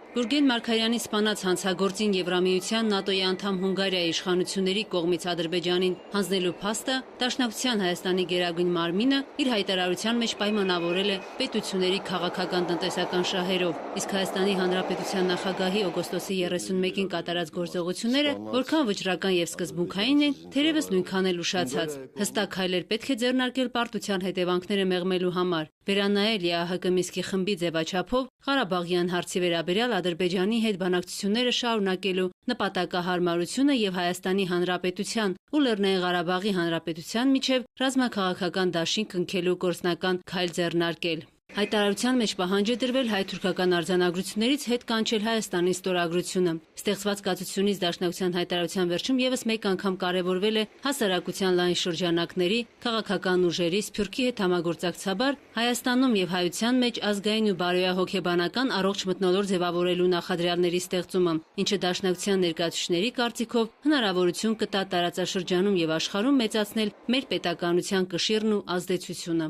Գուրգեն Մարգարյանի սպանած հանցագործին Եվրամիության ՆԱՏՕ-ի անդամ Հունգարիայի իշխանությունների կողմից Ադրբեջանին հանձնելու փաստը Դաշնակցության Հայաստանի գերագույն մարմինը իր հայտարարության մեջ պայմանավորել է պետությունների քաղաքական տնտեսական շահերով, իսկ Հայաստանի Հանրապետության նախագահի օգոստոսի 31-ին կատարած գործողությունները որքան վճռական եւ սկզբունքային են, թերևս նույնքան էլ ուշացած։ Հստակ քայլեր պետք է ձեռնարկել պարտության հետևանքները մեղմելու համար, վերանայել ԵԱՀԿ Մինսկի խմբի ձևաչափով Ղարաբաղյան հարցի վերաբերյալ Ադրբեջանի հետ բանակցությունները շարունակելու նպատակահարմարությունը եւ Հայաստանի Հանրապետության ու Լեռնային Ղարաբաղի Հանրապետության միջև ռազմաքաղաքական դաշինք կնքելու գործնական քայլ ձեռնարկել։ Հայտարարության մեջ պահանջ է դրվել հայ-թուրքական արձանագրություններից հետ կանչել Հայաստանի ստորագրությունը։ Ստեղծված կացությունից Դաշնակցության հայտարարության վերջում եւս մեկ անգամ կարևորվել է հասարակության լայն շրջանակների, քաղաքական ուժերի, Սփյուռքի հետ համագործակցաբար Հայաստանում եւ հայության մեջ ազգային ու բարոյահոգեբանական առողջ մթնոլորտ ձևավորելու նախադրյալների ստեղծումը, ինչը Դաշնակցության ներկայացուցիչների կարծիքով հնարավորություն կտա տարածաշրջանում եւ աշխարհում մեծացնել մեր պետականության կշիռն ու ազդեցությունը։